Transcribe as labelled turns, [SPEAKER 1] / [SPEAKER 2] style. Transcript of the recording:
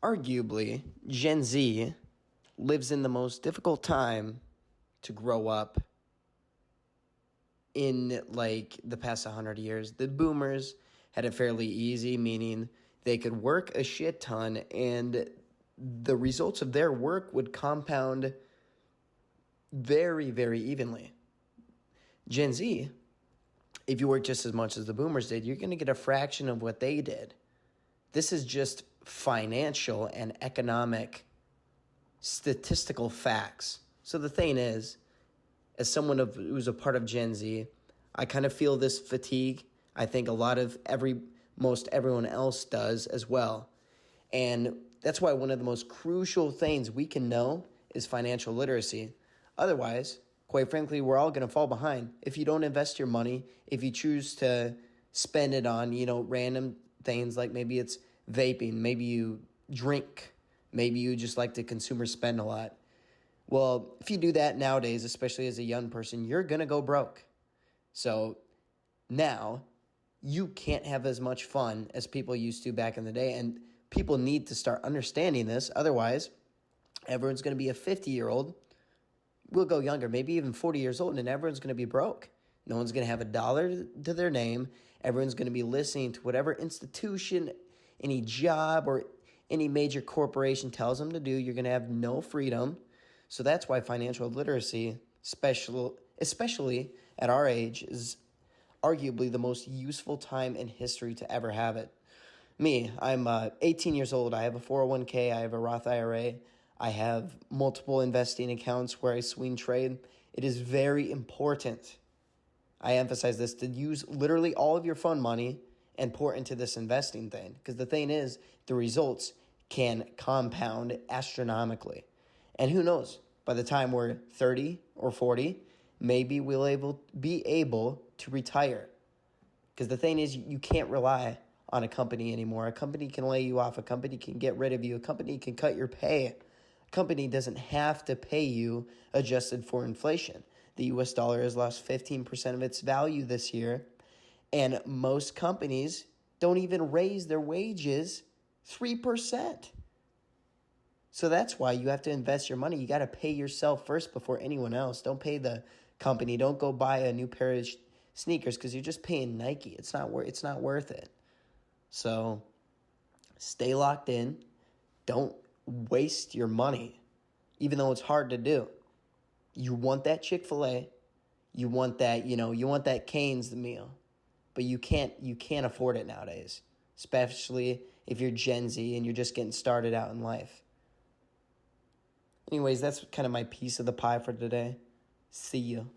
[SPEAKER 1] arguably, Gen Z lives in the most difficult time to grow up in like the past 100 years. The boomers had it fairly easy, meaning they could work a shit ton and the results of their work would compound very, very evenly. Gen Z, if you work just as much as the boomers did, you're going to get a fraction of what they did. This is just financial and economic statistical facts. So the thing is, as someone who's a part of Gen Z, I kind of feel this fatigue. I think a lot of most everyone else does as well. And that's why one of the most crucial things we can know is financial literacy. Otherwise, quite frankly, we're all going to fall behind. If you don't invest your money, if you choose to spend it on, random things like maybe it's vaping, maybe you drink, maybe you just like to consume or spend a lot. Well, if you do that nowadays, especially as a young person, you're going to go broke. So now you can't have as much fun as people used to back in the day. And people need to start understanding this. Otherwise, everyone's going to be a 50-year-old. We'll go younger, maybe even 40 years old, and everyone's going to be broke. No one's going to have a dollar to their name. Everyone's going to be listening to whatever institution, any job, or any major corporation tells them to do. You're going to have no freedom. So that's why financial literacy, especially at our age, is arguably the most useful time in history to ever have it. Me, I'm 18 years old. I have a 401k. I have a Roth IRA. I have multiple investing accounts where I swing trade. It is very important, I emphasize this, to use literally all of your fund money and pour into this investing thing. Because the thing is, the results can compound astronomically. And who knows, by the time we're 30 or 40, maybe we'll be able to retire. Because the thing is, you can't rely on a company anymore. A company can lay you off. A company can get rid of you. A company can cut your pay. A company doesn't have to pay you adjusted for inflation. The US dollar has lost 15% of its value this year. And most companies don't even raise their wages 3%. So that's why you have to invest your money. You got to pay yourself first before anyone else. Don't pay the company. Don't go buy a new pair of sneakers because you're just paying Nike. It's not worth it. So stay locked in. Don't waste your money, even though it's hard to do. You want that Chick-fil-A. You want that, you want that Cane's meal. But you can't afford it nowadays, especially if you're Gen Z and you're just getting started out in life. Anyways, that's kind of my piece of the pie for today. See you.